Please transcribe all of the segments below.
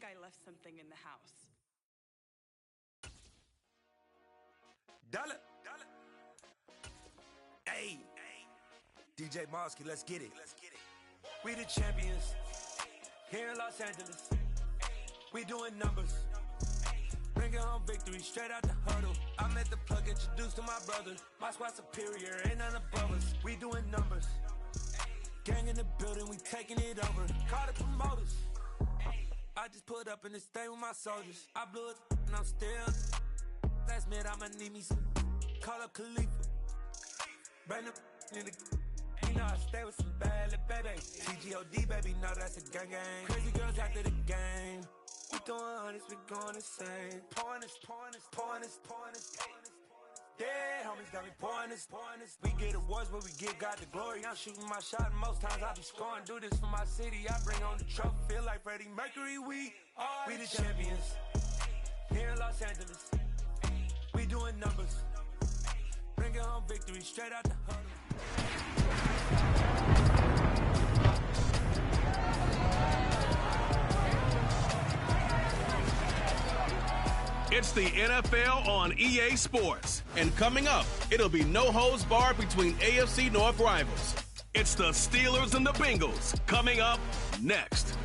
I left something in the house. Dollar. Hey, DJ Mosky, let's get it. We the champions here in Los Angeles. We doing numbers. Bringing home victory straight out the huddle. I met the plug, introduced to my brother. My squad superior, ain't none above us. We doing numbers. Gang in the building, we taking it over. Call the promoters. I just put up in this thing with my soldiers. I blew it and I'm still. Last minute I'ma need me some. Call up Khalifa. Bring them in the. You know I stay with some bad little baby. TGOD baby, know that's a gang gang. Crazy girls after the game. We doing hundreds, we going insane. Pouring this. Yeah, homies got me pouring this. We get awards, but we give God the glory. I'm shooting my shot, and most times I be scoring. Do this for my city, I bring on the trophy. Feel like Freddie Mercury, we the champions. Here in Los Angeles, we doing numbers. Bringing home victory straight out the huddle. It's the NFL on EA Sports. And coming up, it'll be no holds barred between AFC North rivals. It's the Steelers and the Bengals coming up next.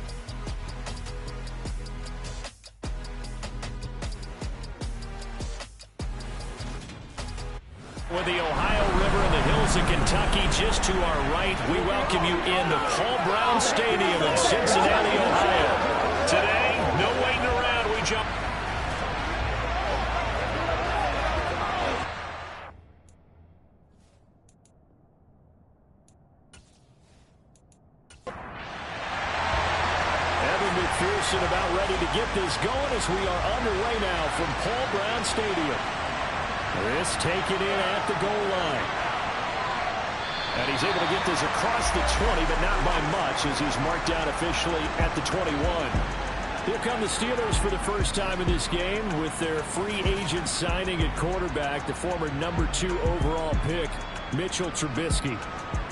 With the Ohio River and the hills of Kentucky just to our right, we welcome you into Paul Brown Stadium in Cincinnati, Ohio. Today, no waiting around. We jump. McPherson about ready to get this going as we are underway now from Paul Brown Stadium. This taken in at the goal line. And he's able to get this across the 20, but not by much as he's marked down officially at the 21. Here come the Steelers for the first time in this game with their free agent signing at quarterback, the former #2 overall pick, Mitchell Trubisky.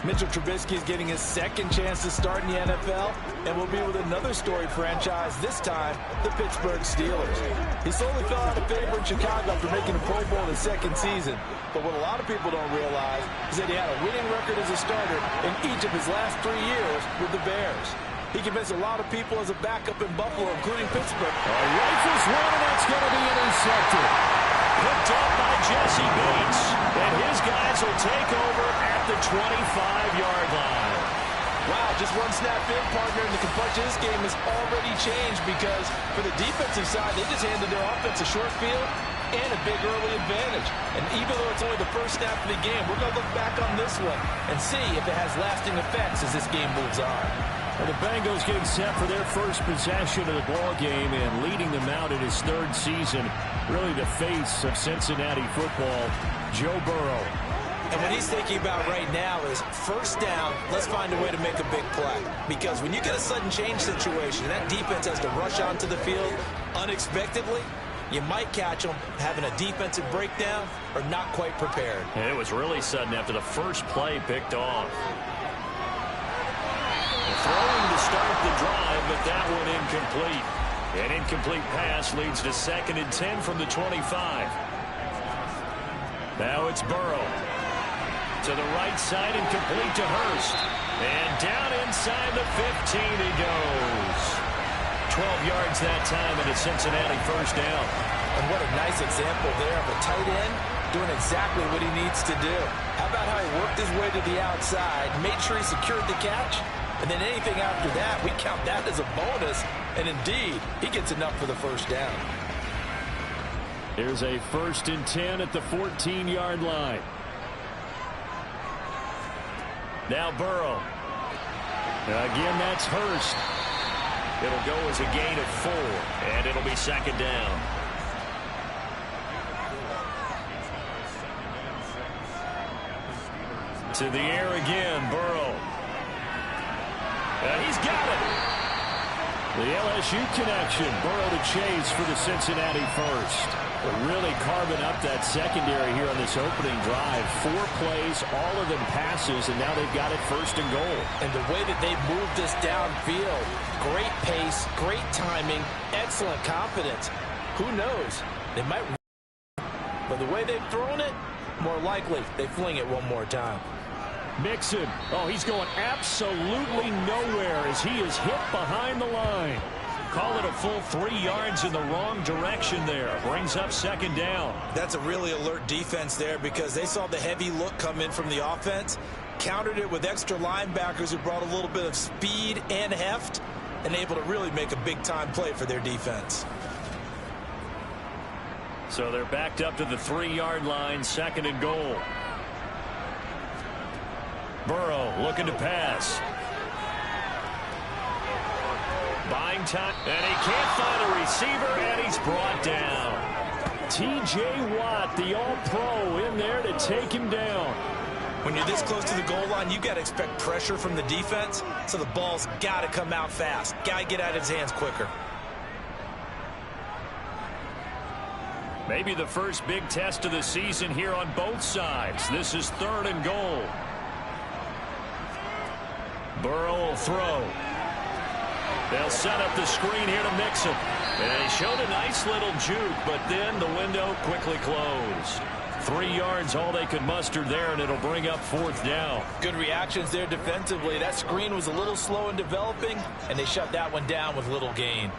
Mitchell Trubisky is getting his second chance to start in the NFL and will be with another storied franchise, this time the Pittsburgh Steelers. He slowly fell out of favor in Chicago after making a Pro Bowl in his second season. But what a lot of people don't realize is that he had a winning record as a starter in each of his last 3 years with the Bears. He convinced a lot of people as a backup in Buffalo, including Pittsburgh. Rifles one, and that's going to be intercepted. Picked up by Jesse Bates, and his guys will take over at the 25-yard line. Wow, just one snap in, partner, and the complexion of this game has already changed because for the defensive side, they just handed their offense a short field and a big early advantage. And even though it's only the first snap of the game, we're going to look back on this one and see if it has lasting effects as this game moves on. Well, the Bengals getting set for their first possession of the ball game and leading them out in his third season. Really the face of Cincinnati football, Joe Burrow. And what he's thinking about right now is first down, let's find a way to make a big play. Because when you get a sudden change situation, that defense has to rush onto the field unexpectedly. You might catch them having a defensive breakdown or not quite prepared. And it was really sudden after the first play picked off. Throwing to start the drive, but that one incomplete. An incomplete pass leads to 2nd and 10 from the 25. Now it's Burrow. To the right side and complete to Hurst. And down inside the 15 he goes. 12 yards that time and a Cincinnati first down. And what a nice example there of a tight end doing exactly what he needs to do. How about how he worked his way to the outside, made sure he secured the catch, and then anything after that, we count that as a bonus. And indeed, he gets enough for the first down. Here's a 1st and 10 at the 14-yard line. Now Burrow. Again, that's Hurst. It'll go as a gain of 4, and it'll be 2nd down. To the air again, Burrow. And he's got it. The LSU connection. Burrow to Chase for the Cincinnati first. Really carving up that secondary here on this opening drive. 4 plays, all of them passes, and now they've got it first and goal. And the way that they've moved this downfield, great pace, great timing, excellent confidence. Who knows? They might, but the way they've thrown it, more likely they fling it one more time. Mixon. Oh, he's going absolutely nowhere as he is hit behind the line. Call it a full 3 yards in the wrong direction there. Brings up second down. That's a really alert defense there because they saw the heavy look come in from the offense, countered it with extra linebackers who brought a little bit of speed and heft, and able to really make a big-time play for their defense. So they're backed up to the 3-yard line, second and goal. Burrow looking to pass. Buying time, and he can't find a receiver, and he's brought down. T.J. Watt, the all-pro, in there to take him down. When you're this close to the goal line, you got to expect pressure from the defense, so the ball's got to come out fast. Got to get out of his hands quicker. Maybe the first big test of the season here on both sides. This is third and goal. Burrow will throw. They'll set up the screen here to Mixon. And he showed a nice little juke, but then the window quickly closed. 3 yards, all they could muster there, and it'll bring up fourth down. Good reactions there defensively. That screen was a little slow in developing, and they shut that one down with little gain.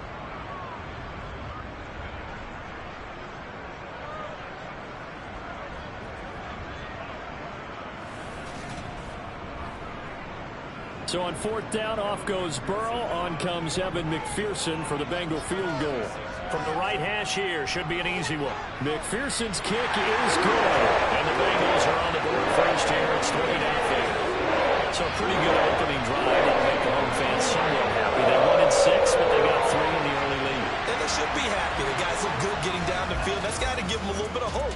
So on fourth down, off goes Burrow. On comes Evan McPherson for the Bengal field goal. From the right hash here, should be an easy one. McPherson's kick is good. And the Bengals are on the board first here. It's 3-0. So a pretty good opening drive. That'll make the home fans somewhat happy. They won in 6, but they got 3 in the early lead. And they should be happy. The guys look good getting down the field. That's got to give them a little bit of hope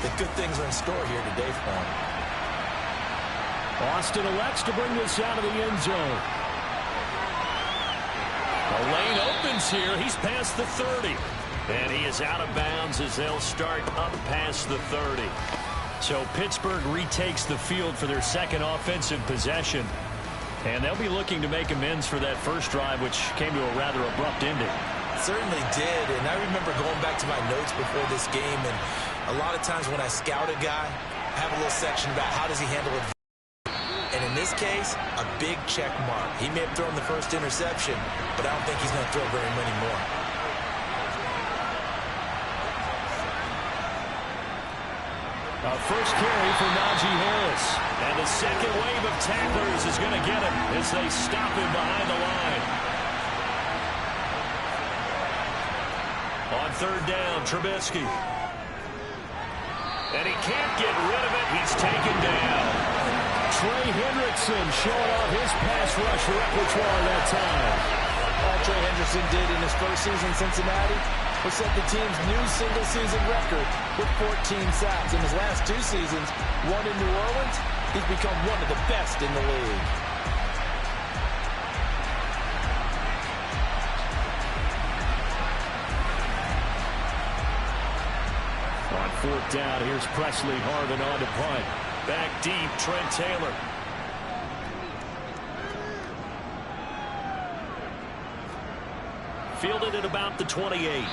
that good things are in store here today for them. Austin elects to bring this out of the end zone. The lane opens here. He's past the 30. And he is out of bounds as they'll start up past the 30. So Pittsburgh retakes the field for their second offensive possession. And they'll be looking to make amends for that first drive, which came to a rather abrupt ending. Certainly did. And I remember going back to my notes before this game. And a lot of times when I scout a guy, I have a little section about how does he handle it. And in this case, a big check mark. He may have thrown the first interception, but I don't think he's going to throw very many more. A first carry for Najee Harris. And the second wave of tacklers is going to get him as they stop him behind the line. On third down, Trubisky. And he can't get rid of it. He's taken down. Trey Hendrickson showing off his pass rush repertoire that time. All Trey Hendrickson did in his first season in Cincinnati was set the team's new single-season record with 14 sacks. In his last 2 seasons, one in New Orleans, he's become one of the best in the league. On fourth down, here's Presley Harvin on to punt. Back deep, Trent Taylor. Fielded at about the 28.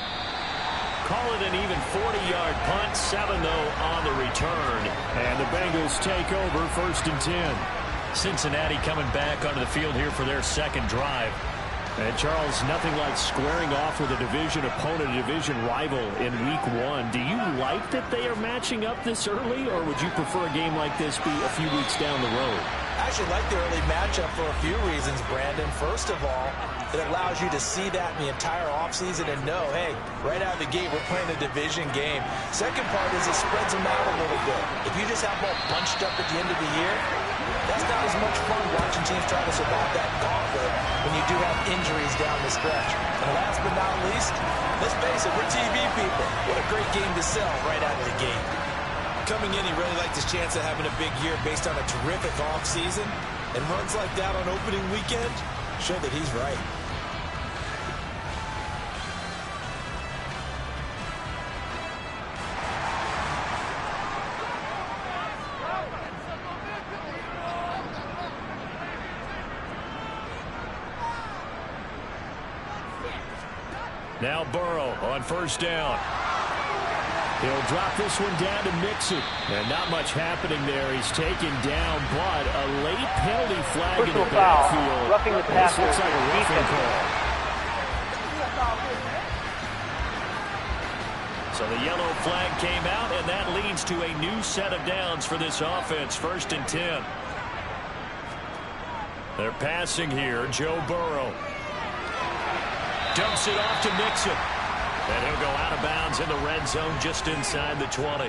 Call it an even 40-yard punt. 7, though, on the return. And the Bengals take over first and 10. Cincinnati coming back onto the field here for their second drive. And, Charles, nothing like squaring off with a division opponent, a division rival in Week 1. Do you like that they are matching up this early, or would you prefer a game like this be a few weeks down the road? I actually like the early matchup for a few reasons, Brandon. First of all, it allows you to see that in the entire offseason and know, hey, right out of the gate, we're playing a division game. Second part is it spreads them out a little bit. If you just have them all bunched up at the end of the year, that's not as much fun watching teams try to survive that gauntlet when you do have injuries down the stretch. And last but not least, let's face it, we're TV people. What a great game to sell right out of the gate. coming in, he really liked his chance of having a big year based on a terrific offseason. And runs like that on opening weekend show that he's right. Now Burrow on first down. He'll drop this one down to Mixon. And not much happening there. He's taken down, but a late penalty flag in the backfield. Roughing the passer. This looks like a roughing call. So the yellow flag came out, and that leads to a new set of downs for this offense. 1st and 10. They're passing here. Joe Burrow dumps it off to Mixon. And he'll go out of bounds in the red zone just inside the 20.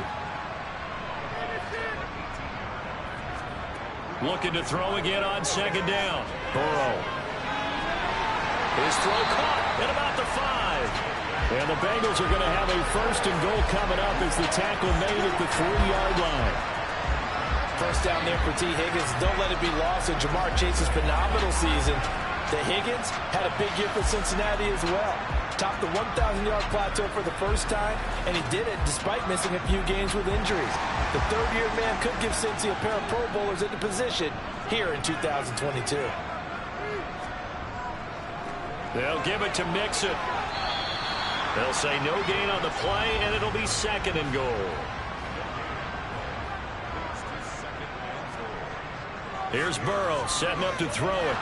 Looking to throw again on 2nd down. Burrow. His throw caught at about the 5. And the Bengals are going to have a 1st and goal coming up as the tackle made at the 3-yard line. First down there for T. Higgins. Don't let it be lost in Jamar Chase's phenomenal season. The Higgins had a big year for Cincinnati as well. Topped the 1,000-yard plateau for the first time, and he did it despite missing a few games with injuries. The third-year man could give Cincy a pair of Pro Bowlers into position here in 2022. They'll give it to Mixon. They'll say no gain on the play, and it'll be 2nd and goal. Here's Burrow setting up to throw it.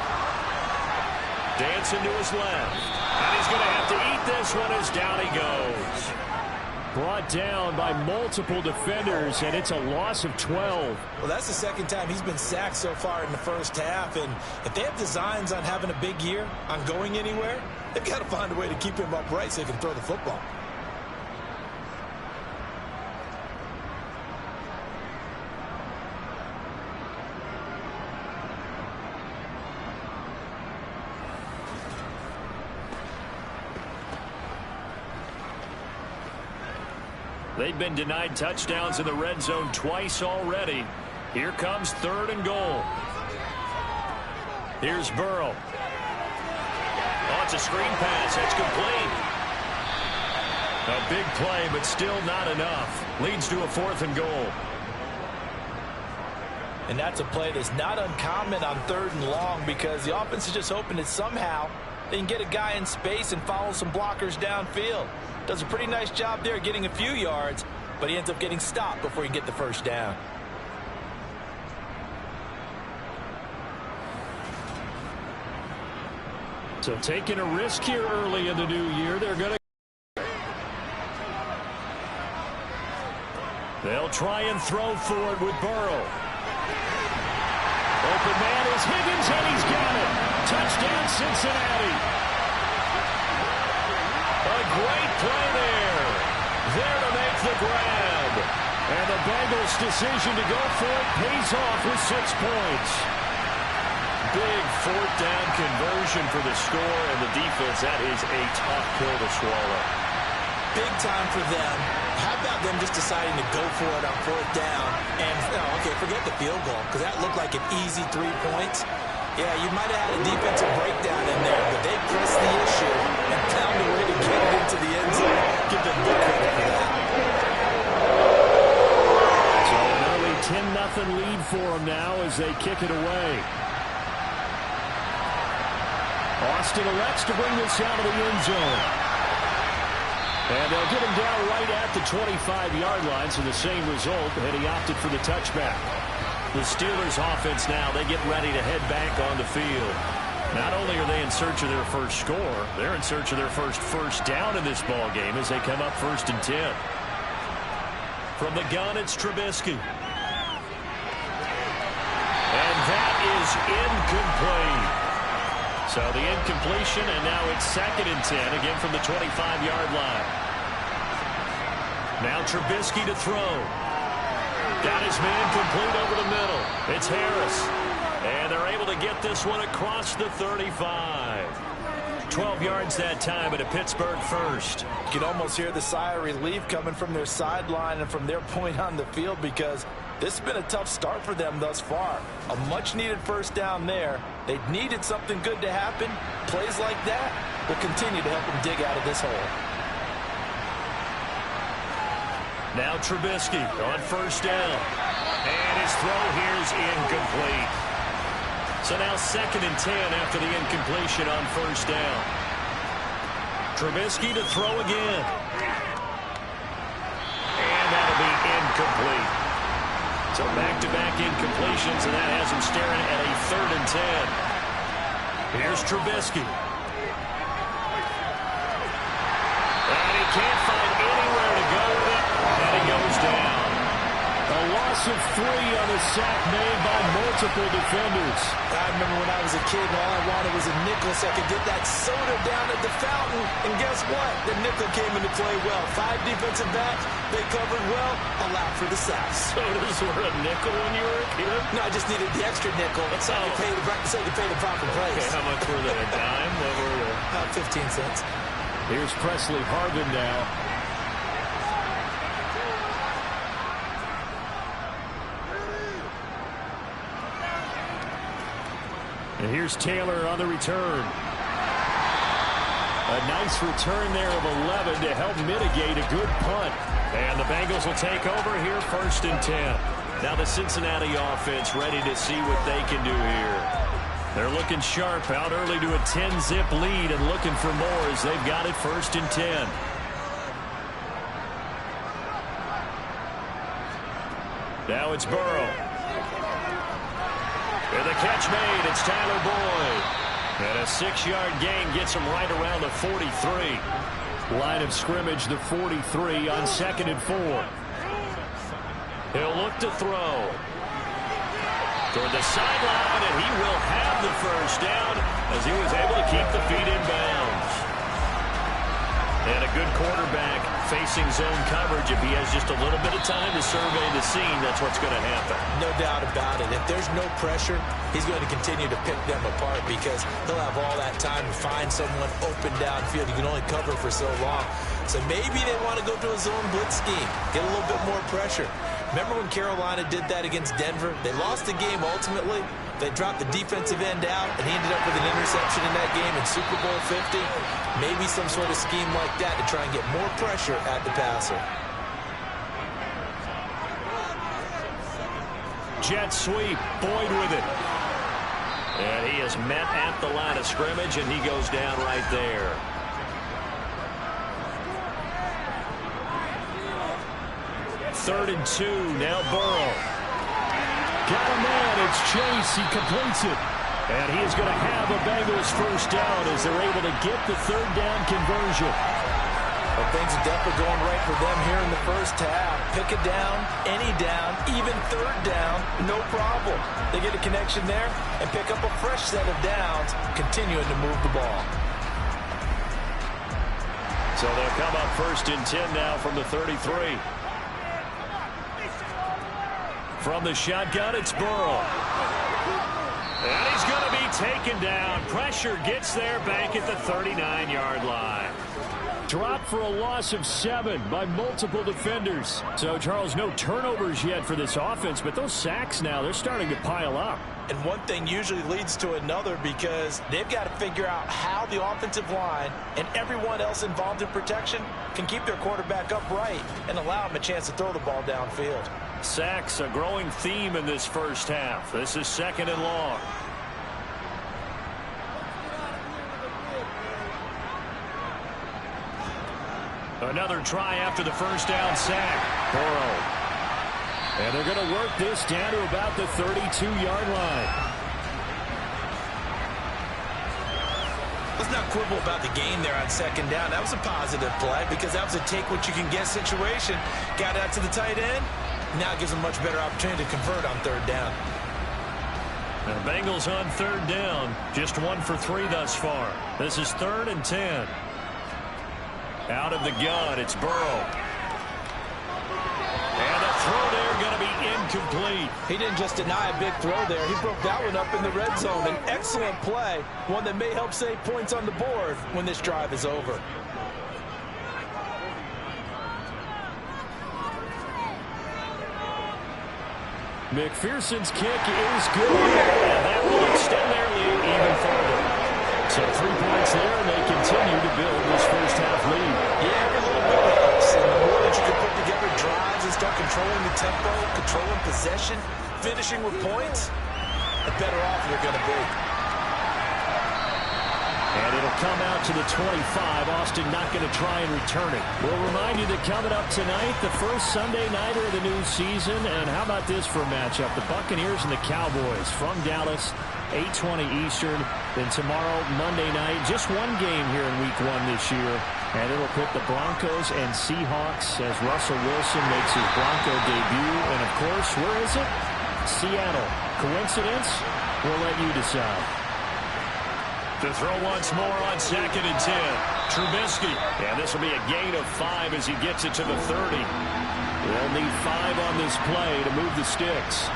Dancing to his left. And he's going to have to eat this one as down he goes. Brought down by multiple defenders, and it's a loss of 12. Well, that's the 2nd time he's been sacked so far in the first half. And if they have designs on having a big year, on going anywhere, they've got to find a way to keep him upright so he can throw the football. They've been denied touchdowns in the red zone twice already. Here comes 3rd and goal. Here's Burrow. Oh, it's a screen pass. That's complete. A big play, but still not enough. Leads to a 4th and goal. And that's a play that's not uncommon on 3rd and long because the offense is just hoping that somehow they can get a guy in space and follow some blockers downfield. Does a pretty nice job there getting a few yards, but he ends up getting stopped before he can get the first down. So taking a risk here early in the new year. They'll try and throw for it with Burrow. Open man is Higgins, and he's got it. Touchdown, Cincinnati. A great play there. There to make the grab. And the Bengals' decision to go for it pays off with 6 points. Big 4th down conversion for the score, and the defense, that is a tough pill to swallow. Big time for them. How about them just deciding to go for it on 4th down? And, okay, forget the field goal, because that looked like an easy 3 points. Yeah, you might have had a defensive breakdown in there, but they pressed the issue and found a way to get it into the end zone. Give them big credit for that. So an early 10-0 lead for them now as they kick it away. Austin elects to bring this out of the end zone. And they'll get him down right at the 25-yard line, so the same result, and he opted for the touchback. The Steelers offense now, they get ready to head back on the field. Not only are they in search of their first score, they're in search of their first down in this ball game as they come up 1st and 10. From the gun, it's Trubisky. And that is incomplete. So the incompletion, and now it's 2nd and 10, again from the 25-yard line. Now Trubisky to throw. Got his man complete over the middle. It's Harris. And they're able to get this one across the 35. 12 yards that time at a Pittsburgh first. You can almost hear the sigh of relief coming from their sideline and from their point on the field, because this has been a tough start for them thus far. A much-needed first down there. They needed something good to happen. Plays like that will continue to help them dig out of this hole. Now Trubisky on first down. And his throw here is incomplete. So now 2nd and 10 after the incompletion on first down. Trubisky to throw again. And that'll be incomplete. So back-to-back incompletions, and that has him staring at a 3rd and 10. Here's Trubisky. And he can't find anywhere to go with it, and he goes down. A loss of 3 on a sack made by multiple defenders. I remember when I was a kid and all I wanted was a nickel so I could get that soda down at the fountain. And guess what? The nickel came into play well. 5 defensive backs, they covered well, allowed for the sacks. Sodas were a nickel when you were a kid? No, I just needed the extra nickel so I could pay the proper price. Okay, how much were they? A dime? What were they? About 15 cents. Here's Presley Harvin now. And here's Taylor on the return. A nice return there of 11 to help mitigate a good punt. And the Bengals will take over here 1st and 10. Now the Cincinnati offense ready to see what they can do here. They're looking sharp, out early to a 10-zip lead and looking for more as they've got it 1st and 10. Now it's Burrow. And the catch made. It's Tyler Boyd. And a 6-yard gain gets him right around the 43. Line of scrimmage, the 43 on 2nd and 4. He'll look to throw. Toward the sideline, and he will have the first down as he was able to keep the feet in bounds. And a good quarterback facing zone coverage. If he has just a little bit of time to survey the scene, that's what's going to happen. No doubt about it. If there's no pressure, he's going to continue to pick them apart because he'll have all that time to find someone open downfield. You can only cover for so long. So maybe they want to go to a zone blitz scheme, get a little bit more pressure. Remember when Carolina did that against Denver? They lost the game ultimately. They dropped the defensive end out, and he ended up with an interception in that game in Super Bowl 50. Maybe some sort of scheme like that to try and get more pressure at the passer. Jet sweep, Boyd with it. And he is met at the line of scrimmage, and he goes down right there. Third and 2, now Burrow. Got a man, it's Chase, he completes it. And he is going to have a Bengals first down as they're able to get the 3rd down conversion. Well, things are definitely going right for them here in the first half. Pick a down, any down, even 3rd down, no problem. They get a connection there and pick up a fresh set of downs, continuing to move the ball. So they'll come up 1st and 10 now from the 33. From the shotgun, it's Burrow. And he's going to be taken down. Pressure gets there back at the 39-yard line. Dropped for a loss of 7 by multiple defenders. So, Charles, no turnovers yet for this offense, but those sacks now, they're starting to pile up. And one thing usually leads to another because they've got to figure out how the offensive line and everyone else involved in protection can keep their quarterback upright and allow him a chance to throw the ball downfield. Sacks, a growing theme in this first half. This is 2nd and long. Another try after the first down sack. Burrow. And they're going to work this down to about the 32-yard line. Let's not quibble about the gain there on 2nd down. That was a positive play because that was a take-what-you-can-get situation. Got out to the tight end. Now it gives them a much better opportunity to convert on 3rd down. And the Bengals on 3rd down. Just 1 for 3 thus far. This is 3rd and 10. Out of the gun, it's Burrow. And the throw there going to be incomplete. He didn't just deny a big throw there. He broke that one up in the red zone. An excellent play, one that may help save points on the board when this drive is over. McPherson's kick is good, and that will extend their lead even further. So 3 points there, and they continue to build this first-half lead. Yeah, every little bit helps, and the more that you can put together drives and start controlling the tempo, controlling possession, finishing with points, the better off you're going to be. And it'll come out to the 25. Austin not going to try and return it. We'll remind you that coming up tonight, the first Sunday nighter of the new season. And how about this for a matchup? The Buccaneers and the Cowboys from Dallas, 8:20 Eastern. Then tomorrow, Monday night, just one game here in Week 1 this year. And it'll put the Broncos and Seahawks as Russell Wilson makes his Bronco debut. And, of course, where is it? Seattle. Coincidence? We'll let you decide. To throw once more on 2nd and 10. Trubisky. And this will be a gain of 5 as he gets it to the 30. They'll need 5 on this play to move the sticks.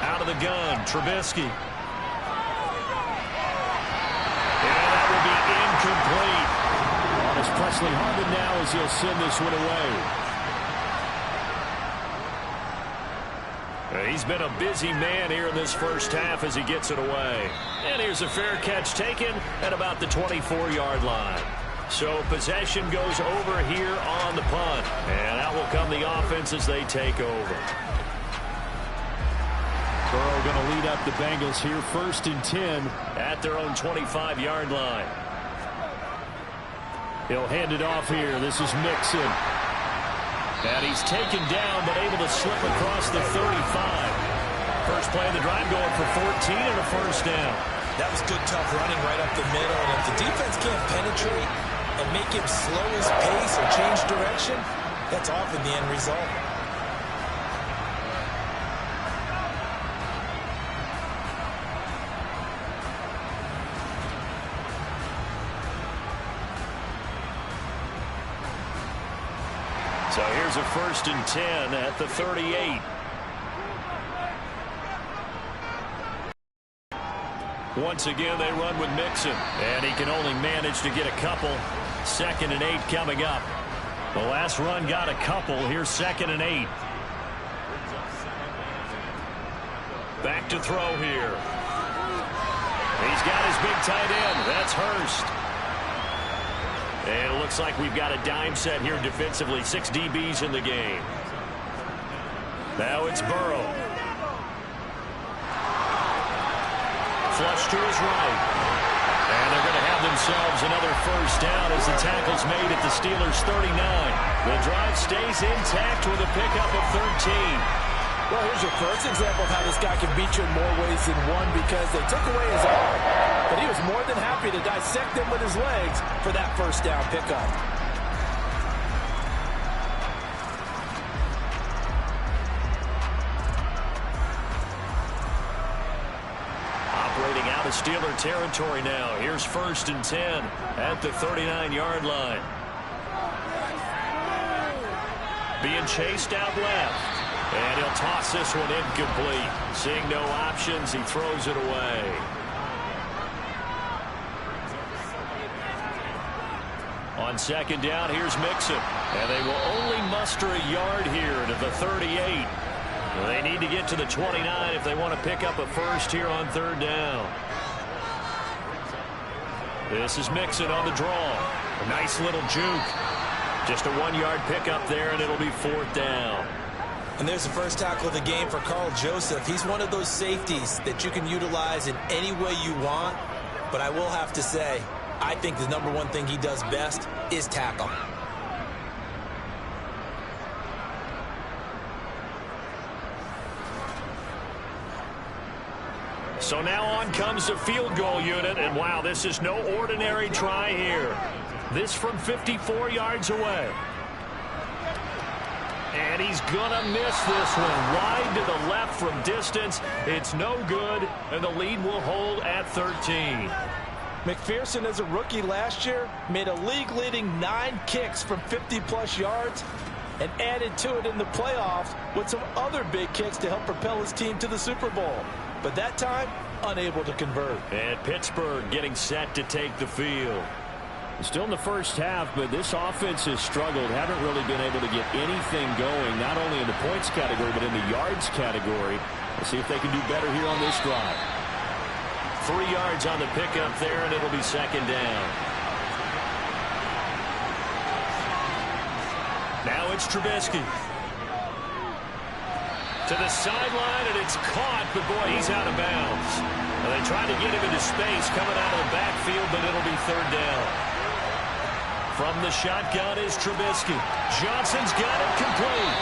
Out of the gun, Trubisky. And that will be incomplete. It's Presley Harvin now as he'll send this one away. He's been a busy man here in this first half as he gets it away. And here's a fair catch taken at about the 24-yard line. So possession goes over here on the punt. And out will come the offense as they take over. Burrow going to lead up the Bengals here 1st and 10 at their own 25-yard line. He'll hand it off here. This is Mixon. And he's taken down, but able to slip across the 35. First play of the drive going for 14 and a first down. That was good, tough running right up the middle. And if the defense can't penetrate and make him slow his pace or change direction, that's often the end result. So here's a 1st and 10 at the 38. Once again, they run with Mixon. And he can only manage to get a couple. 2nd and 8 coming up. The last run got a couple. Here's 2nd and 8. Back to throw here. He's got his big tight end. That's Hurst. And it looks like we've got a dime set here defensively. 6 DBs in the game. Now it's Burrow. Flush to his right. And they're going to have themselves another first down as the tackle's made at the Steelers' 39. The drive stays intact with a pickup of 13. Well, here's your first example of how this guy can beat you in more ways than one, because they took away his arm, but he was more than happy to dissect them with his legs for that first down pickup. Operating out of Steeler territory now. Here's 1st and 10 at the 39-yard line. Being chased out left. And he'll toss this one incomplete. Seeing no options, he throws it away. On 2nd down, here's Mixon. And they will only muster a yard here to the 38. They need to get to the 29 if they want to pick up a first here on 3rd down. This is Mixon on the draw. A nice little juke. Just a 1-yard pickup there, and it'll be 4th down. And there's the first tackle of the game for Carl Joseph. He's one of those safeties that you can utilize in any way you want. But I will have to say, I think the number one thing he does best is tackle. So now on comes the field goal unit. And wow, this is no ordinary try here. This from 54 yards away. And he's going to miss this one. Wide to the left from distance. It's no good, and the lead will hold at 13. McPherson, as a rookie last year, made a league-leading 9 kicks from 50-plus yards. and added to it in the playoffs with some other big kicks to help propel his team to the Super Bowl. But that time, unable to convert. And Pittsburgh getting set to take the field. Still in the first half, but this offense has struggled. Haven't really been able to get anything going, not only in the points category, but in the yards category. Let's see if they can do better here on this drive. 3 yards on the pickup there, and it'll be second down. Now it's Trubisky. To the sideline, and it's caught, but boy, he's out of bounds. Well, they tried to get him into space coming out of the backfield, but it'll be third down. From the shotgun is Trubisky. Johnson's got it complete.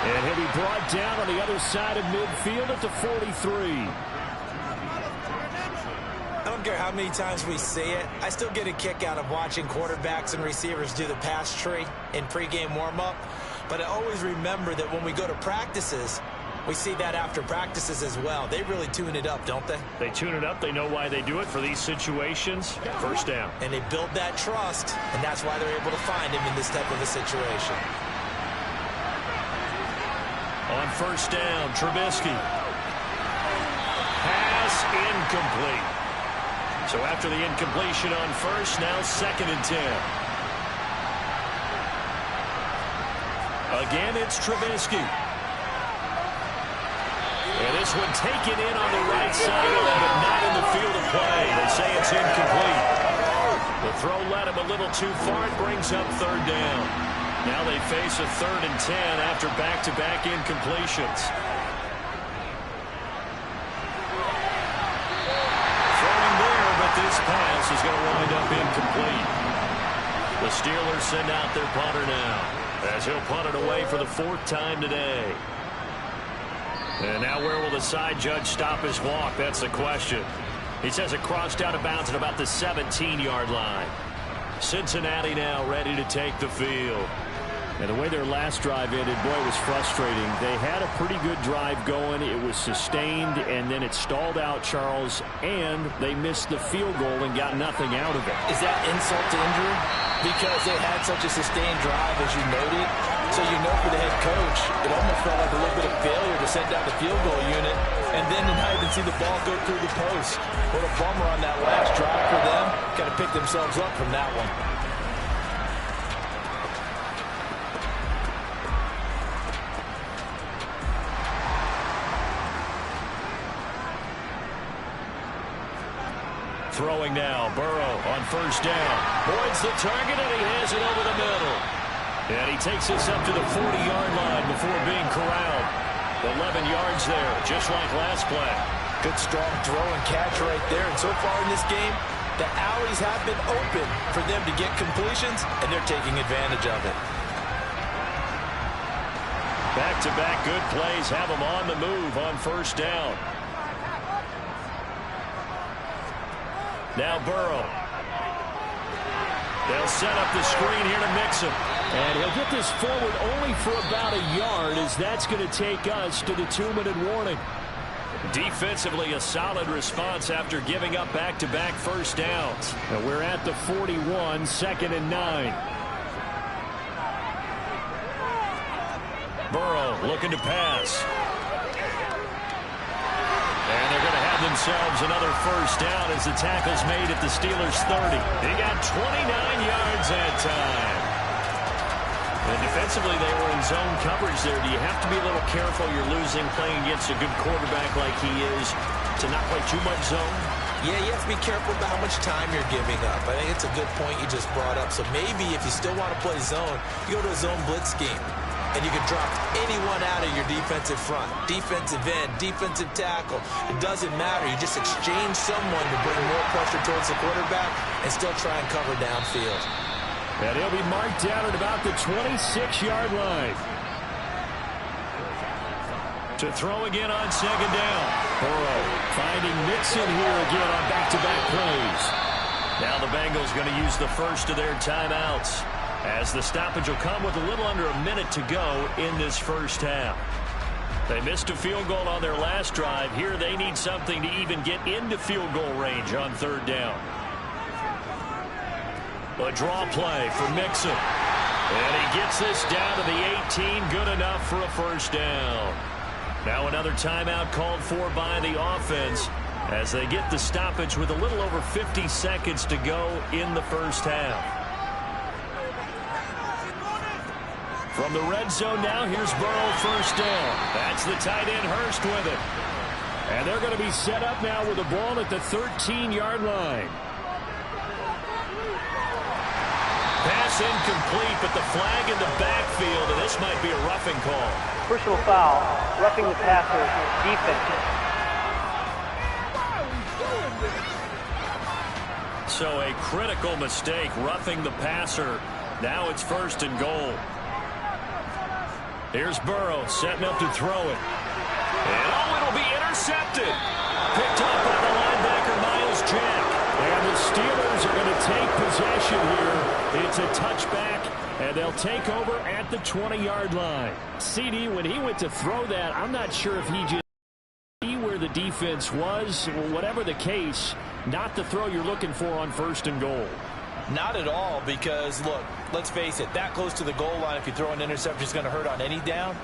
And he'll be brought down on the other side of midfield at the 43. I don't care how many times we see it. I still get a kick out of watching quarterbacks and receivers do the pass tree in pregame warm-up. But I always remember that when we go to practices, we see that after practices as well. They really tune it up, don't they? They tune it up. They know why they do it for these situations. First down. And they build that trust, and that's why they're able to find him in this type of a situation. On first down, Trubisky. Pass incomplete. So after the incompletion on first, now second and 10. Again, it's Trubisky. And this one taken in on the right sideline, but not in the field of play. They say it's incomplete. The throw led him a little too far. It brings up third down. Now they face a 3rd and 10 after back-to-back incompletions. Throwing there, but this pass is going to wind up incomplete. The Steelers send out their punter now, as he'll punt it away for the 4th time today. And now where will the side judge stop his walk? That's the question. He says it crossed out of bounds at about the 17-yard line. Cincinnati now ready to take the field. And the way their last drive ended, boy, it was frustrating. They had a pretty good drive going. It was sustained, and then it stalled out, Charles, and they missed the field goal and got nothing out of it. Is that insult to injury? Because they had such a sustained drive, as you noted. So you know for the head coach, it almost felt like a little bit of failure to send down the field goal unit, and then to not even see the ball go through the post. What a bummer on that last drive for them. Got to pick themselves up from that one. Throwing now, Burrow on first down. Boyd's the target, and he has it over the middle. And he takes this up to the 40-yard line before being corralled. 11 yards there, just like last play. Good strong throw and catch right there. And so far in this game, the alleys have been open for them to get completions, and they're taking advantage of it. Back-to-back good plays have them on the move on first down. Now Burrow. They'll set up the screen here to mix him. And he'll get this forward only for about a yard, as that's going to take us to the 2-minute warning. Defensively, a solid response after giving up back-to-back first downs. And we're at the 41, 2nd and 9. Burrow looking to pass. And they're going to have themselves another first down as the tackle's made at the Steelers' 30. They got 29 yards that time. And defensively, they were in zone coverage there. Do you have to be a little careful? You're losing playing against a good quarterback like he is to not play too much zone? Yeah, you have to be careful about how much time you're giving up. I think it's a good point you just brought up. So maybe if you still want to play zone, you go to a zone blitz scheme. And you can drop anyone out of your defensive front. Defensive end, defensive tackle. It doesn't matter. You just exchange someone to bring more pressure towards the quarterback and still try and cover downfield. And he'll be marked down at about the 26-yard line. To throw again on second down. Burrow finding Mixon here again on back-to-back plays. Now the Bengals going to use the first of their timeouts, as the stoppage will come with a little under a minute to go in this first half. They missed a field goal on their last drive. Here they need something to even get into field goal range on third down. A draw play for Mixon. And he gets this down to the 18, good enough for a first down. Now another timeout called for by the offense as they get the stoppage with a little over 50 seconds to go in the first half. From the red zone now, here's Burrow, first down. That's the tight end Hurst with it. And they're going to be set up now with the ball at the 13-yard line. Pass incomplete, but the flag in the backfield, and this might be a roughing call. Personal foul, roughing the passer, defense. So a critical mistake, roughing the passer. Now it's first and goal. Here's Burrow setting up to throw it. And it'll be intercepted. Picked up by the linebacker, Miles Jack. And the Steelers are going to take possession here. It's a touchback, and they'll take over at the 20-yard line. CD, when he went to throw that, I'm not sure if he just see where the defense was. Whatever the case, not the throw you're looking for on first and goal. Not at all, because, look, let's face it, that close to the goal line, if you throw an interception, is going to hurt on any down.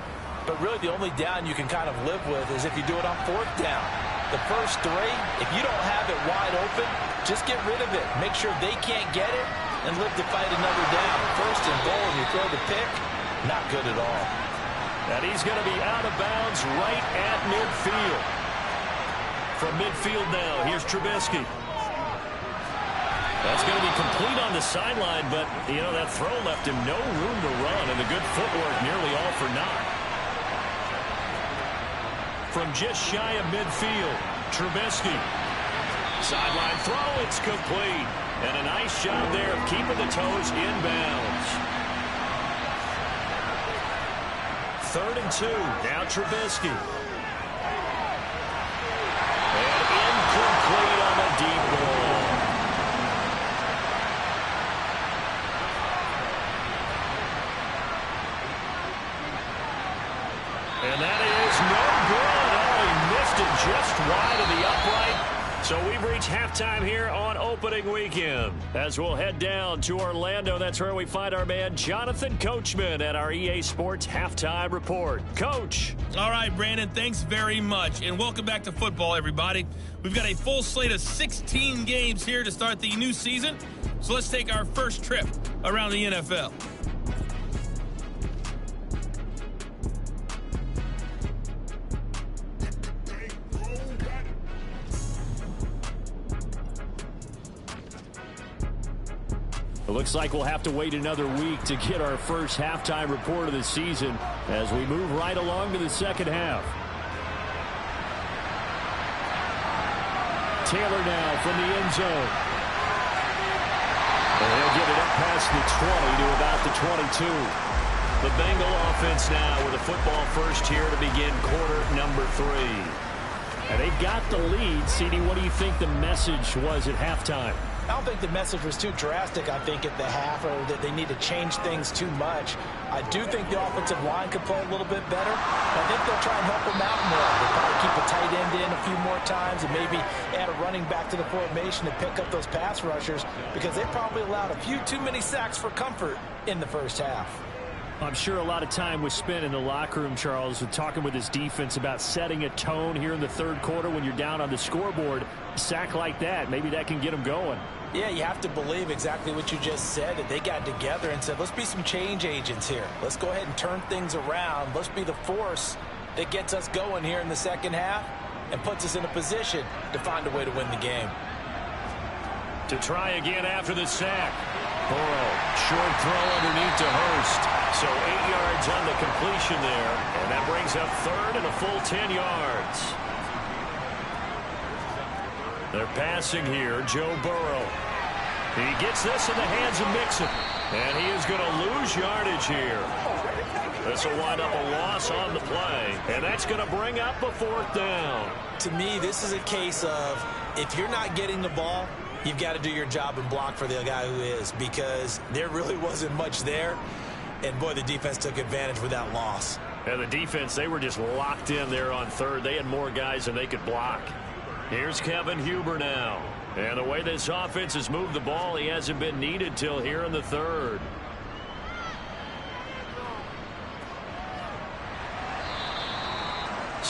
But really, the only down you can kind of live with is if you do it on fourth down. The first three, if you don't have it wide open, just get rid of it. Make sure they can't get it and live to fight another down. First and goal, and you throw the pick, not good at all. And he's going to be out of bounds right at midfield. From midfield now, here's Trubisky. That's going to be complete on the sideline, but, you know, that throw left him no room to run, and the good footwork nearly all for naught. From just shy of midfield, Trubisky. Sideline throw, it's complete. And a nice job there of keeping the toes inbounds. 3rd and 2, now Trubisky. And incomplete on the deep ball. And that is no good. Oh, he missed it just wide of the upright. So we've reached halftime here on opening weekend. As we'll head down to Orlando, that's where we find our man Jonathan Coachman at our EA Sports Halftime Report. Coach. All right, Brandon, thanks very much. And welcome back to football, everybody. We've got a full slate of 16 games here to start the new season. So let's take our first trip around the NFL. It looks like we'll have to wait another week to get our first halftime report of the season as we move right along to the second half. Taylor now from the end zone. And he'll get it up past the 20 to about the 22. The Bengal offense now with a football first here to begin quarter number 3. And they've got the lead. CD, what do you think the message was at halftime? I don't think the message was too drastic, I think, at the half, or that they need to change things too much. I do think the offensive line could play a little bit better. I think they'll try and help them out more. They'll probably keep a tight end in a few more times and maybe add a running back to the formation to pick up those pass rushers, because they probably allowed a few too many sacks for comfort in the first half. I'm sure a lot of time was spent in the locker room, Charles, with talking with his defense about setting a tone here in the third quarter when you're down on the scoreboard. A sack like that, maybe that can get them going. Yeah, you have to believe exactly what you just said, that they got together and said, let's be some change agents here. Let's go ahead and turn things around. Let's be the force that gets us going here in the second half and puts us in a position to find a way to win the game. To try again after the sack. Burrow, short throw underneath to Hurst. So 8 yards on the completion there, and that brings up third and a full 10 yards. They're passing here, Joe Burrow. He gets this in the hands of Mixon, and he is going to lose yardage here. This will wind up a loss on the play, and that's going to bring up a 4th down. To me, this is a case of if you're not getting the ball, you've got to do your job and block for the guy who is, because there really wasn't much there. And, boy, the defense took advantage with that loss. And the defense, they were just locked in there on third. They had more guys than they could block. Here's Kevin Huber now. And the way this offense has moved the ball, he hasn't been needed till here in the third.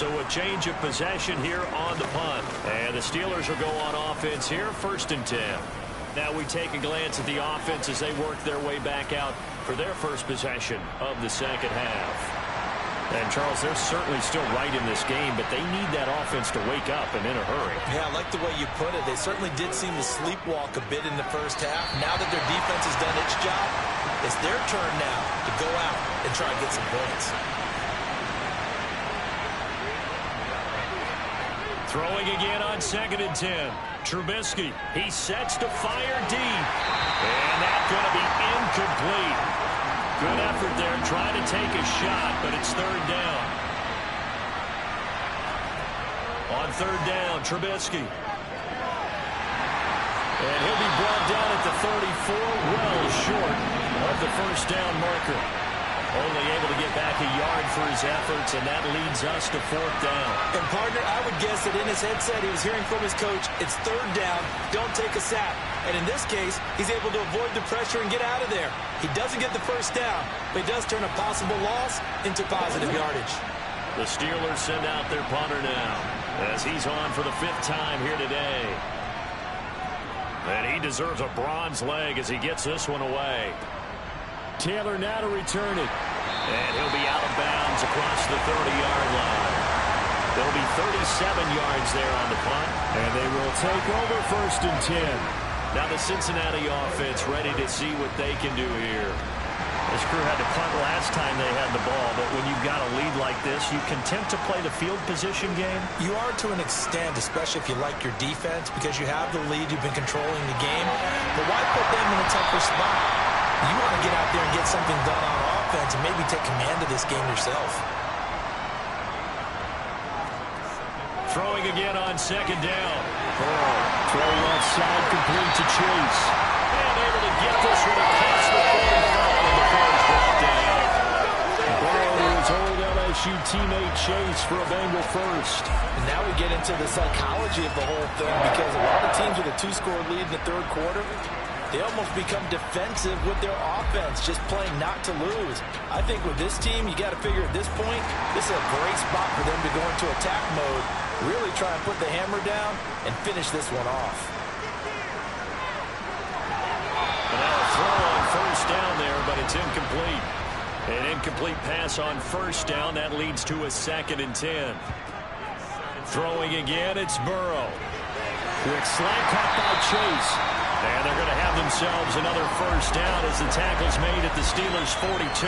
So a change of possession here on the punt. And the Steelers will go on offense here, 1st and 10. Now we take a glance at the offense as they work their way back out for their first possession of the second half. And, Charles, they're certainly still right in this game, but they need that offense to wake up and in a hurry. Yeah, I like the way you put it. They certainly did seem to sleepwalk a bit in the first half. Now that their defense has done its job, it's their turn now to go out and try and get some points. Throwing again on 2nd and 10. Trubisky, he sets to fire deep. And that's going to be incomplete. Good effort there, trying to take a shot, but it's 3rd down. On 3rd down, Trubisky. And he'll be brought down at the 34, well short of the 1st down marker. Only able to get back a yard for his efforts, and that leads us to 4th down. And, partner, I would guess that in his headset he was hearing from his coach, it's 3rd down, don't take a sack. And in this case, he's able to avoid the pressure and get out of there. He doesn't get the 1st down, but he does turn a possible loss into positive yardage. The Steelers send out their punter now as he's on for the 5th time here today. And he deserves a bronze leg as he gets this one away. Taylor now to return it. And he'll be out of bounds across the 30-yard line. There'll be 37 yards there on the punt. And they will take over 1st and 10. Now the Cincinnati offense ready to see what they can do here. This crew had to punt last time they had the ball, but when you've got a lead like this, you content to play the field position game? You are to an extent, especially if you like your defense, because you have the lead, you've been controlling the game. But why put them in a tougher spot? You want to get out there and get something done on offense and maybe take command of this game yourself. Throwing again on 2nd down. Throw left side, complete to Chase. And able to get this one across the 45, and the throw is brought down. Burrow to his old LSU teammate Chase for a Bengal first. And now we get into the psychology of the whole thing, because a lot of teams with a 2-score lead in the 3rd quarter, they almost become defensive with their offense, just playing not to lose. I think with this team, you got to figure at this point, this is a great spot for them to go into attack mode, really try and put the hammer down and finish this one off. And now a throw on 1st down there, but it's incomplete. An incomplete pass on 1st down. That leads to a 2nd and 10. Throwing again, it's Burrow. Quick slant caught by Chase. And they're going to have themselves another 1st down as the tackle's made at the Steelers' 42.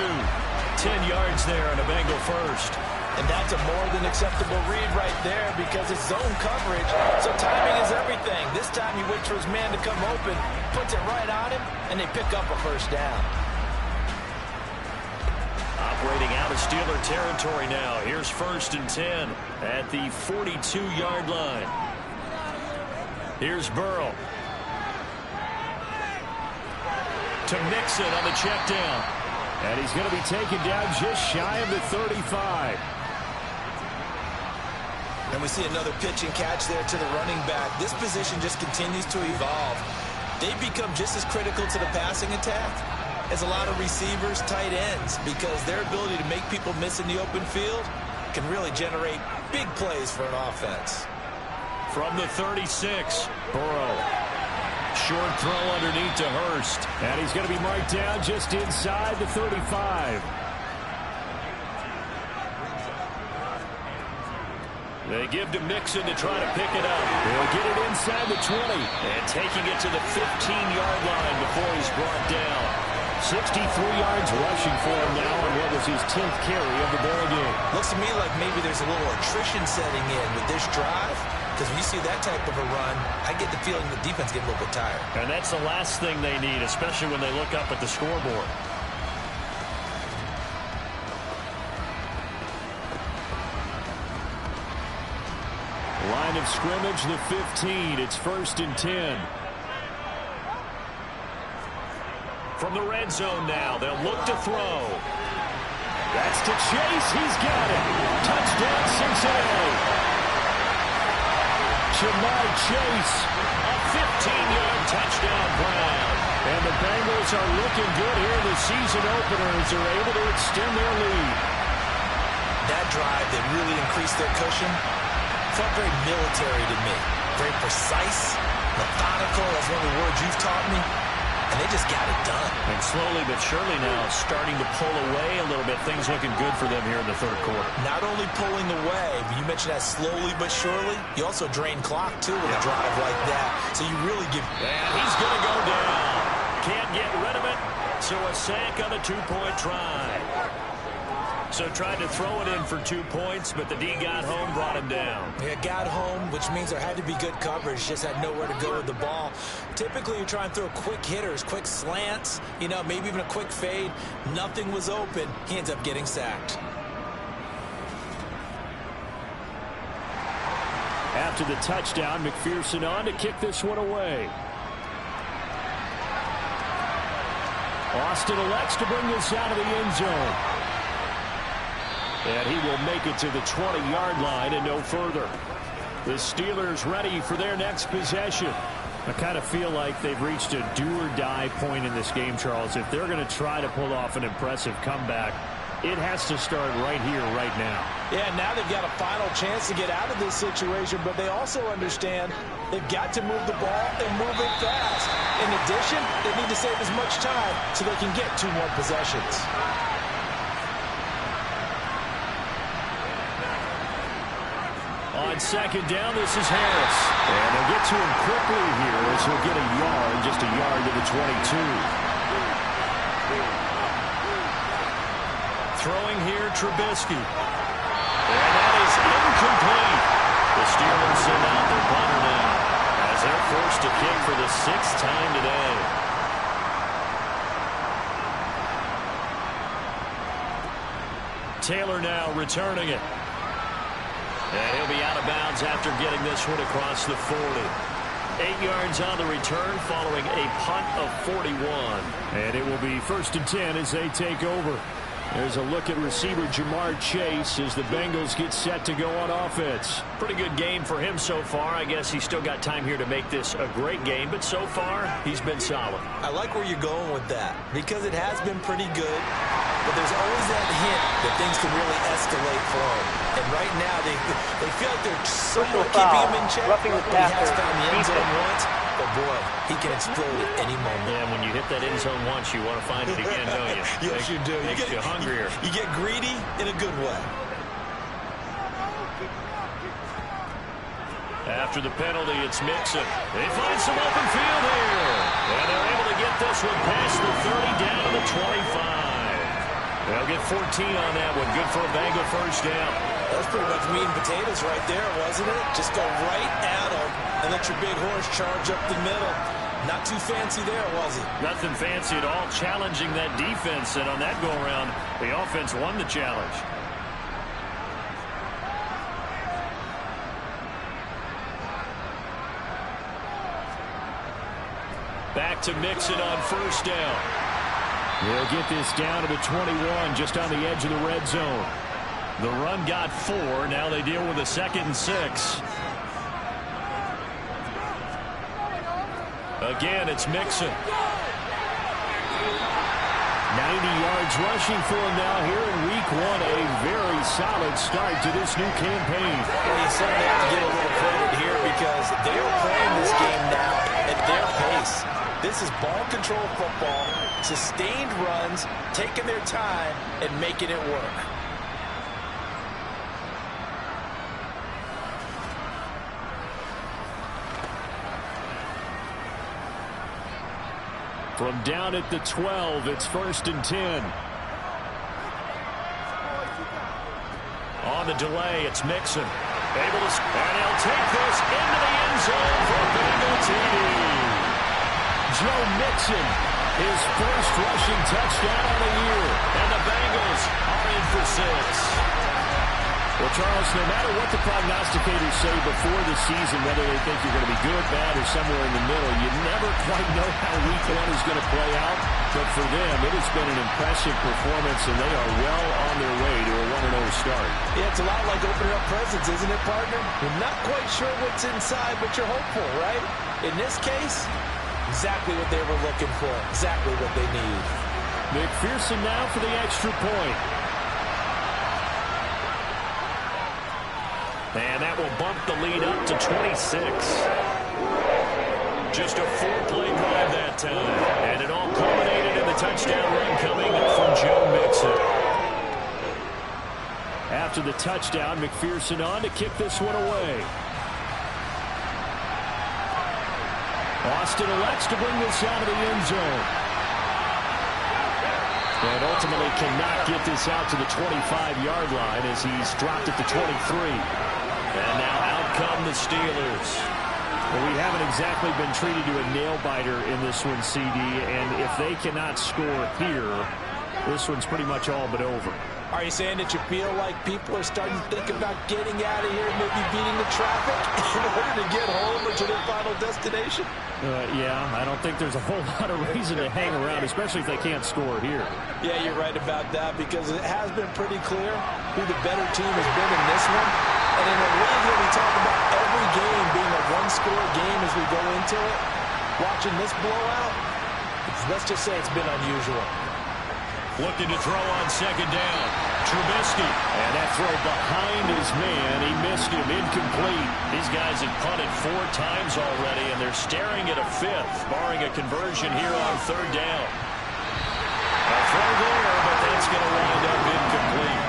10 yards there and a Bengal first. And that's a more than acceptable read right there, because it's zone coverage, so timing is everything. This time he waits for his man to come open, puts it right on him, and they pick up a 1st down. Operating out of Steeler territory now. Here's 1st and 10 at the 42-yard line. Here's Burrow. To Mixon on the check down. And he's going to be taken down just shy of the 35. And we see another pitch and catch there to the running back. This position just continues to evolve. They become just as critical to the passing attack as a lot of receivers, tight ends, because their ability to make people miss in the open field can really generate big plays for an offense. From the 36, Burrow. Short throw underneath to Hurst. And he's going to be marked down just inside the 35. They give to Mixon to try to pick it up. He'll get it inside the 20. And taking it to the 15-yard line before he's brought down. 63 yards rushing for him now on what was his 10th carry of the ball game. Looks to me like maybe there's a little attrition setting in with this drive. Because when you see that type of a run, I get the feeling the defense gets a little bit tired. And that's the last thing they need, especially when they look up at the scoreboard. Line of scrimmage, the 15. It's 1st and 10. From the red zone now, they'll look to throw. That's to Chase. He's got it. Touchdown, Cincinnati. Jamar Chase, a 15-yard touchdown Brown. And the Bengals are looking good here in the season opener as they're able to extend their lead. That drive that really increased their cushion felt very military to me. Very precise, methodical, that's one of the words you've taught me. And they just got it done. And slowly but surely now starting to pull away a little bit. Things looking good for them here in the third quarter. Not only pulling away, but you mentioned that slowly but surely. You also drain clock, too, with a drive like that. So you really give... And he's going to go down. Can't get rid of it. So a sack on a two-point try. So tried to throw it in for 2 points, but the D got home, brought him down. Yeah, got home, which means there had to be good coverage. Just had nowhere to go with the ball. Typically, you try and throw quick hitters, quick slants, you know, maybe even a quick fade. Nothing was open. He ends up getting sacked. After the touchdown, McPherson on to kick this one away. Austin elects to bring this out of the end zone. And he will make it to the 20-yard line and no further. The Steelers ready for their next possession. I kind of feel like they've reached a do-or-die point in this game, Charles. If they're going to try to pull off an impressive comeback, it has to start right here, right now. Yeah, now they've got a final chance to get out of this situation, but they also understand they've got to move the ball and move it fast. In addition, they need to save as much time so they can get 2 more possessions. On second down, this is Harris. And they'll get to him quickly here as he'll get a yard, just a yard to the 22. Throwing here, Trubisky. And that is incomplete. The Steelers send out their punter now as they're forced to kick for the 6th time today. Taylor now returning it. And he'll be out of bounds after getting this one across the 40. 8 yards on the return following a punt of 41. And it will be 1st and 10 as they take over. There's a look at receiver Jamar Chase as the Bengals get set to go on offense. Pretty good game for him so far. I guess he's still got time here to make this a great game, but so far he's been solid. I like where you're going with that because it has been pretty good, but there's always that hint that things can really escalate for him. And right now they feel like they're somewhat keeping him in check. Roughing the He has passer. found the end zone once, but boy, he can explode at any moment. Yeah, when you hit that end zone once, you want to find it again, don't you? Yes, you do. Makes you hungrier. You get greedy in a good way. After the penalty, it's Mixon. They find some open field here. And they're able to get this one past the 30 down to the 25. They'll get 14 on that one. Good for a Bengal first down. That was pretty much meat and potatoes right there, wasn't it? Just go right at him and let your big horse charge up the middle. Not too fancy there, was he? Nothing fancy at all, challenging that defense. And on that go-around, the offense won the challenge. Back to Mixon on first down. They'll get this down to the 21, just on the edge of the red zone. The run got 4. Now they deal with a 2nd and 6. Again, it's Mixon. 90 yards rushing for him now here in week 1. A very solid start to this new campaign. Well, you certainly have to get a little credit here because they're playing this game now at their pace. This is ball control football, sustained runs, taking their time, and making it work. From down at the 12, it's 1st and 10. On the delay, it's Mixon. Able to, and he'll take this into the end zone for a Bengal TD. Joe Mixon, his first rushing touchdown of the year. And the Bengals are in for 6. Well, Charles, no matter what the prognosticators say before the season, whether they think you're going to be good, bad, or somewhere in the middle, you never quite know how week 1 is going to play out. But for them, it has been an impressive performance, and they are well on their way to a 1-0 start. Yeah, it's a lot like opening up presents, isn't it, partner? You're not quite sure what's inside, but you're hopeful, right? In this case, exactly what they were looking for, exactly what they need. McPherson now for the extra point. And that will bump the lead up to 26. Just a 4-play drive that time. And it all culminated in the touchdown run coming from Joe Mixon. After the touchdown, McPherson on to kick this one away. Austin elects to bring this out of the end zone. And ultimately cannot get this out to the 25-yard line as he's dropped at the 23. And now out come the Steelers. Well, we haven't exactly been treated to a nail-biter in this one, CD. And if they cannot score here, this one's pretty much all but over. Are you saying that you feel like people are starting to think about getting out of here, maybe beating the traffic in order to get home or to their final destination? Yeah, I don't think there's a whole lot of reason to hang around, especially if they can't score here. Yeah, you're right about that because it has been pretty clear who the better team has been in this one. And in a league where we talk about every game being a one-score game as we go into it, watching this blowout, let's just say it's been unusual. Looking to throw on second down. Trubisky. And that throw behind his man. He missed him. Incomplete. These guys have punted 4 times already, and they're staring at a 5th, barring a conversion here on third down. A throw there, but that's going to wind up incomplete.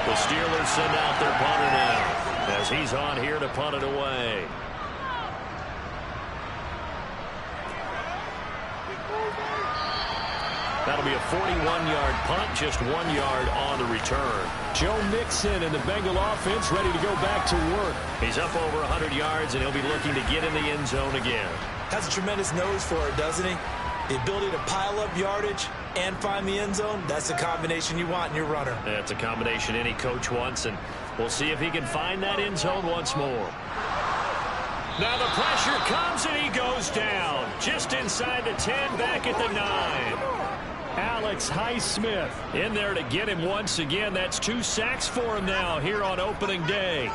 The Steelers send out their punter now as he's on here to punt it away. That'll be a 41-yard punt, just 1 yard on the return. Joe Mixon and the Bengal offense ready to go back to work. He's up over 100 yards, and he'll be looking to get in the end zone again. Has a tremendous nose for it, doesn't he? The ability to pile up yardage and find the end zone, that's the combination you want in your runner. That's a combination any coach wants, and we'll see if he can find that end zone once more. Now the pressure comes, and he goes down. Just inside the 10, back at the 9. Alex Highsmith in there to get him once again. That's 2 sacks for him now here on opening day.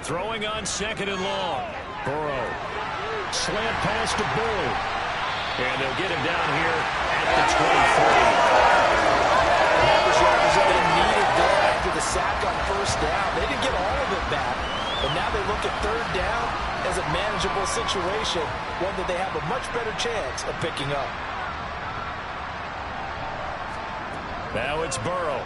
Throwing on second and long. Burrow. Slant pass to Bull. And they'll get him down here at the 23. That was what they needed there after the sack on first down. They didn't get all of it back, but now they look at third down as a manageable situation, one that they have a much better chance of picking up. Now it's Burrow.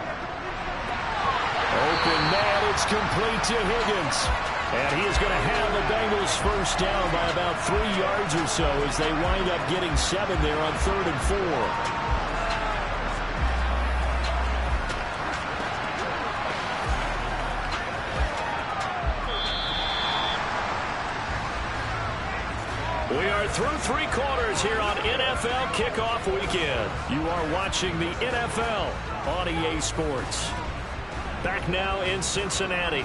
Open man, it's complete to Higgins. And he is going to have the Bengals first down by about 3 yards or so as they wind up getting 7 there on 3rd and 4. We are through 3 quarters here on NFL Kickoff Weekend. You are watching the NFL on EA Sports. Back now in Cincinnati.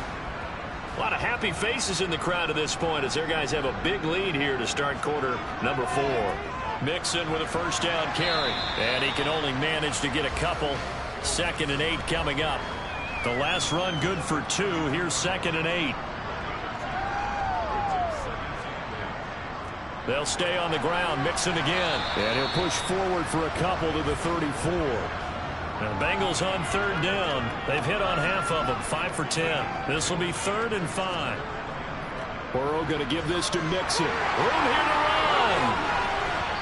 A lot of happy faces in the crowd at this point as their guys have a big lead here to start quarter number 4. Mixon with a first down carry. And he can only manage to get a couple. 2nd and 8 coming up. The last run good for 2. Here's 2nd and 8. They'll stay on the ground. Mixon again. And he'll push forward for a couple to the 34. Now, Bengals on 3rd down. They've hit on half of them, 5 for 10. This will be 3rd and 5. Burrow going to give this to Mixon. Room here to run.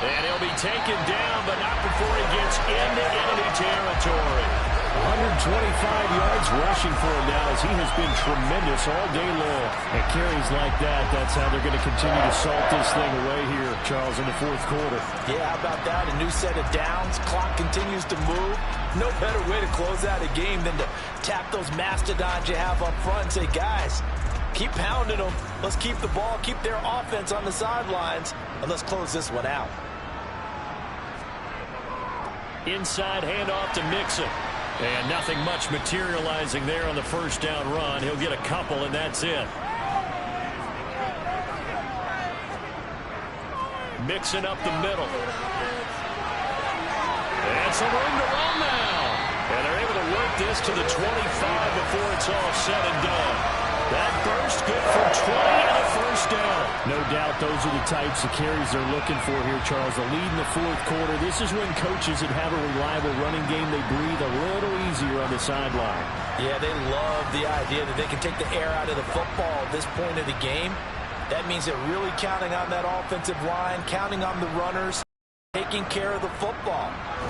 And he'll be taken down, but not before he gets into enemy territory. 125 yards rushing for him now as he has been tremendous all day long. And carries like that, that's how they're going to continue to salt this thing away here, Charles, in the 4th quarter. Yeah, how about that? A new set of downs. Clock continues to move. No better way to close out a game than to tap those mastodons you have up front and say, guys, keep pounding them. Let's keep the ball, keep their offense on the sidelines, and let's close this one out. Inside handoff to Mixon. And nothing much materializing there on the first down run. He'll get a couple, and that's it. Mixon up the middle. And some room to run now. And they're able to work this to the 25 before it's all said and done. That burst good for 20 and a first down. No doubt those are the types of carries they're looking for here, Charles. The lead in the fourth quarter. This is when coaches that have a reliable running game, they breathe a little easier on the sideline. Yeah, they love the idea that they can take the air out of the football at this point of the game. That means they're really counting on that offensive line, counting on the runners, taking care of the football.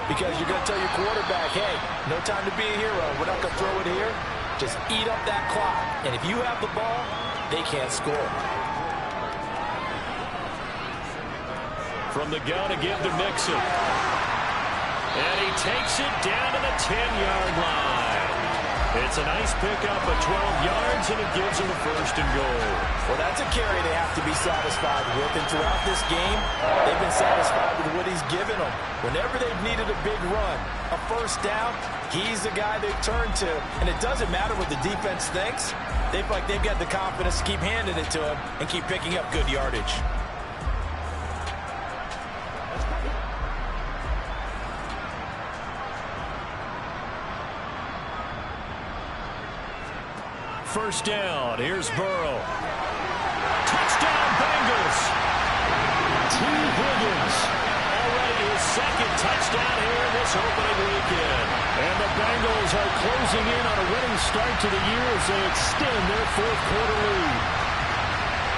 Because you're going to tell your quarterback, hey, no time to be a hero. We're not going to throw it here. Just eat up that clock. And if you have the ball, they can't score. From the gun to give to Mixon. And he takes it down to the 10-yard line. It's a nice pickup of 12 yards, and it gives him a first and goal. Well, that's a carry they have to be satisfied with. And throughout this game, they've been satisfied with what he's given them. Whenever they've needed a big run, a first down, he's the guy they've turned to. And it doesn't matter what the defense thinks. They feel like they've got the confidence to keep handing it to him and keep picking up good yardage. First down. Here's Burrow. Touchdown, Bengals. T. Higgins. Already his second touchdown here in this opening weekend. And the Bengals are closing in on a winning start to the year as they extend their fourth quarter lead.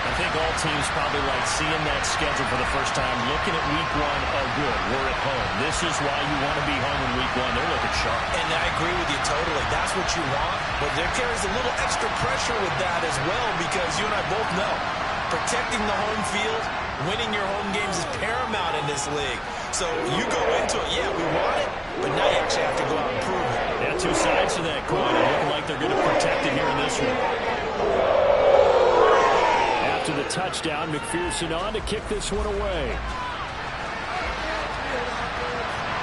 I think all teams probably like seeing that schedule for the first time, looking at week one. Oh, good, we're at home. This is why you want to be home in week one. They're looking sharp. And I agree with you totally. That's what you want. But there carries a little extra pressure with that as well, because you and I both know protecting the home field, winning your home games is paramount in this league. So you go into it, yeah, we want it, but now you actually have to go out and prove it. Yeah, two sides to that coin. It looking like they're going to protect it here in this one. To the touchdown, McPherson on to kick this one away.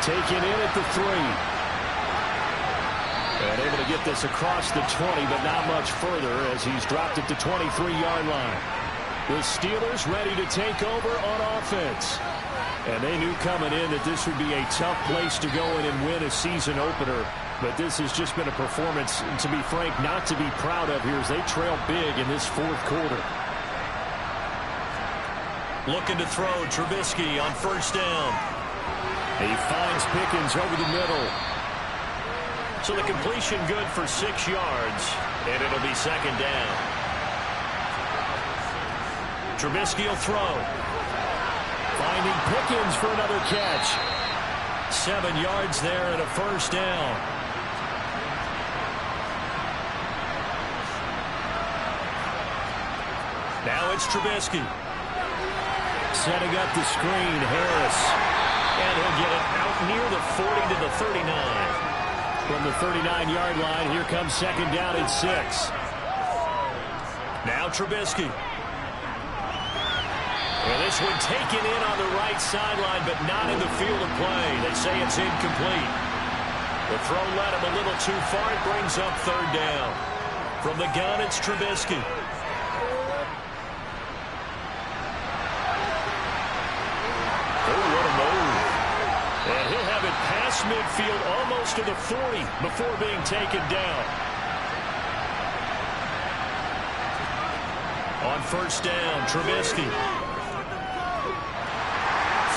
Taken in at the 3. And able to get this across the 20, but not much further as he's dropped it to 23-yard line. The Steelers ready to take over on offense. And they knew coming in that this would be a tough place to go in and win a season opener. But this has just been a performance, to be frank, not to be proud of here as they trail big in this fourth quarter. Looking to throw, Trubisky on first down. He finds Pickens over the middle. So the completion good for 6 yards, and it'll be second down. Trubisky will throw. Finding Pickens for another catch. 7 yards there and a first down. Now it's Trubisky. Setting up the screen, Harris. And he'll get it out near the 40 to the 39. From the 39-yard line, here comes second down and 6. Now Trubisky. And this one taken in on the right sideline, but not in the field of play. They say it's incomplete. The throw led him a little too far. It brings up third down. From the gun, it's Trubisky. And he'll have it past midfield almost to the 40 before being taken down. On first down, Trubisky.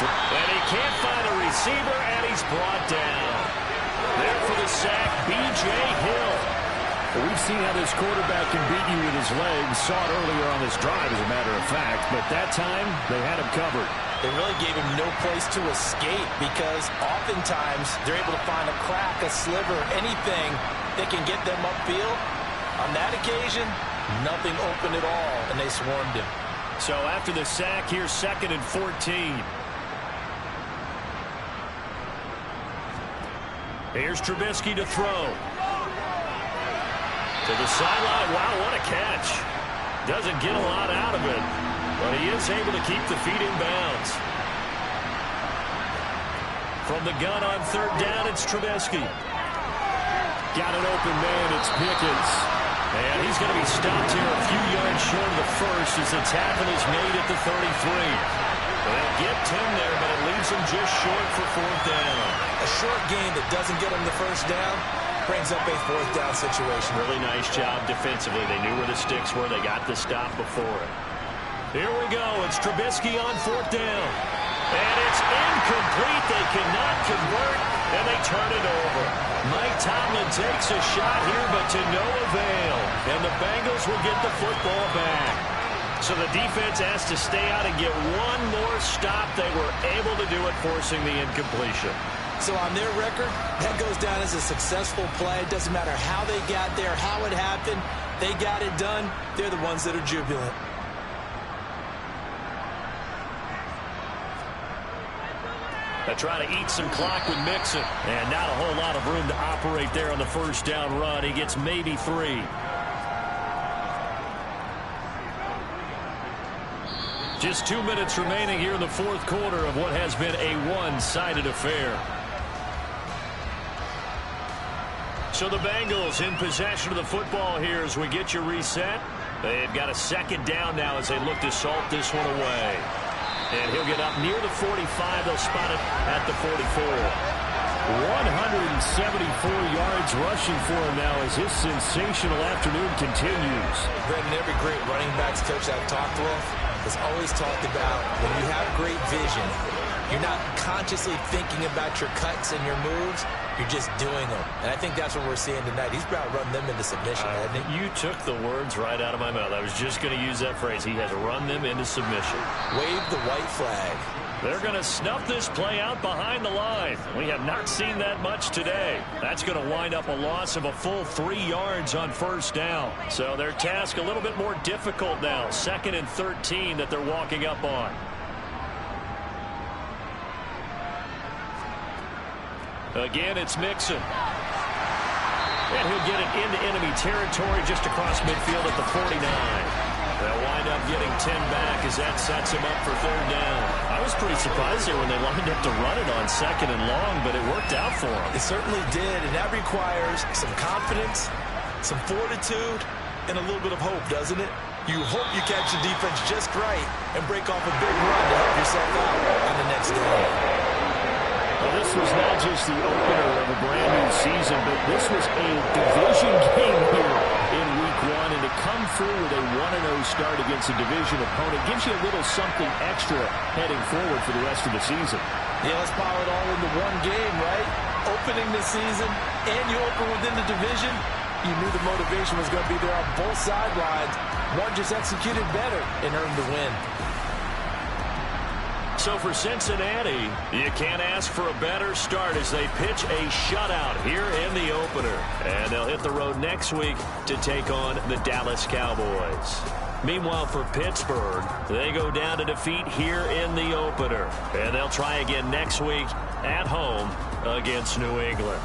And he can't find a receiver, and he's brought down. There for the sack, B.J. Hill. Well, we've seen how this quarterback can beat you with his legs. Saw it earlier on this drive, as a matter of fact. But that time, they had him covered. They really gave him no place to escape because oftentimes they're able to find a crack, a sliver, anything that can get them upfield. On that occasion, nothing open at all, and they swarmed him. So after the sack, here's second and 14. Here's Trubisky to throw. To the sideline. Wow, what a catch. Doesn't get a lot out of it, but he is able to keep the feet in bounds. From the gun on third down, it's Trubisky. Got an open man, it's Pickens. And he's going to be stopped here a few yards short of the first as the tackle is made at the 33. They'll get 10 there, but it leaves him just short for fourth down. A short gain that doesn't get him the first down, brings up a fourth down situation. Really nice job defensively. They knew where the sticks were. They got the stop before it. Here we go. It's Trubisky on fourth down. And it's incomplete. They cannot convert, and they turn it over. Mike Tomlin takes a shot here, but to no avail. And the Bengals will get the football back. So the defense has to stay out and get one more stop. They were able to do it, forcing the incompletion. So on their record, that goes down as a successful play. It doesn't matter how they got there, how it happened. They got it done. They're the ones that are jubilant. They try to eat some clock with Mixon. And not a whole lot of room to operate there on the first down run. He gets maybe 3. Just 2 minutes remaining here in the fourth quarter of what has been a one-sided affair. So the Bengals in possession of the football here as we get you reset. They've got a second down now as they look to salt this one away. And he'll get up near the 45. They'll spot it at the 44. 174 yards rushing for him now as his sensational afternoon continues. Brendan, every great running backs coach I've talked with has always talked about when you have great vision, you're not consciously thinking about your cuts and your moves. You're just doing them. And I think that's what we're seeing tonight. He's about run them into submission, hasn't he? You took the words right out of my mouth. I was just going to use that phrase. He has run them into submission. Wave the white flag. They're going to snuff this play out behind the line. We have not seen that much today. That's going to wind up a loss of a full 3 yards on first down. So their task a little bit more difficult now. 2nd and 13 that they're walking up on. Again, it's Mixon. And he'll get it into enemy territory just across midfield at the 49. They'll wind up getting 10 back as that sets him up for third down. I was pretty surprised there when they lined up to run it on 2nd and long, but it worked out for them. It certainly did, and that requires some confidence, some fortitude, and a little bit of hope, doesn't it? You hope you catch the defense just right and break off a big run to help yourself out on the next down. Well, this was not just the opener of a brand new season, but this was a division game here in week 1. And to come through with a 1-0 start against a division opponent gives you a little something extra heading forward for the rest of the season. Yeah, let's pile it all into one game, right? Opening the season, and you open within the division. You knew the motivation was going to be there on both sidelines. One just executed better and earned the win. So for Cincinnati, you can't ask for a better start as they pitch a shutout here in the opener. And they'll hit the road next week to take on the Dallas Cowboys. Meanwhile, for Pittsburgh, they go down to defeat here in the opener. And they'll try again next week at home against New England.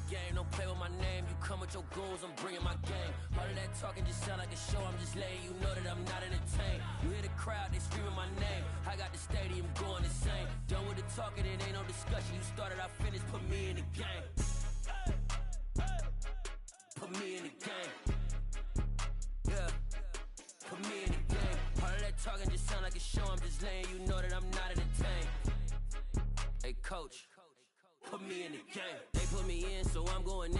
game. Don't play with my name. You come with your goons, I'm bringing my game. All of that talking just sound like a show. I'm just laying. You know that I'm not entertained. You hear the crowd, they screaming my name. I got the stadium going insane. Done with the talking, it ain't no discussion. You started, I finished. Put me in the game. Put me in the game. Yeah. Put me in the game. All of that talking just sound like a show. I'm just laying. You know that I'm not entertained. Hey, coach. Put me in the game. They put me in, so I'm going in.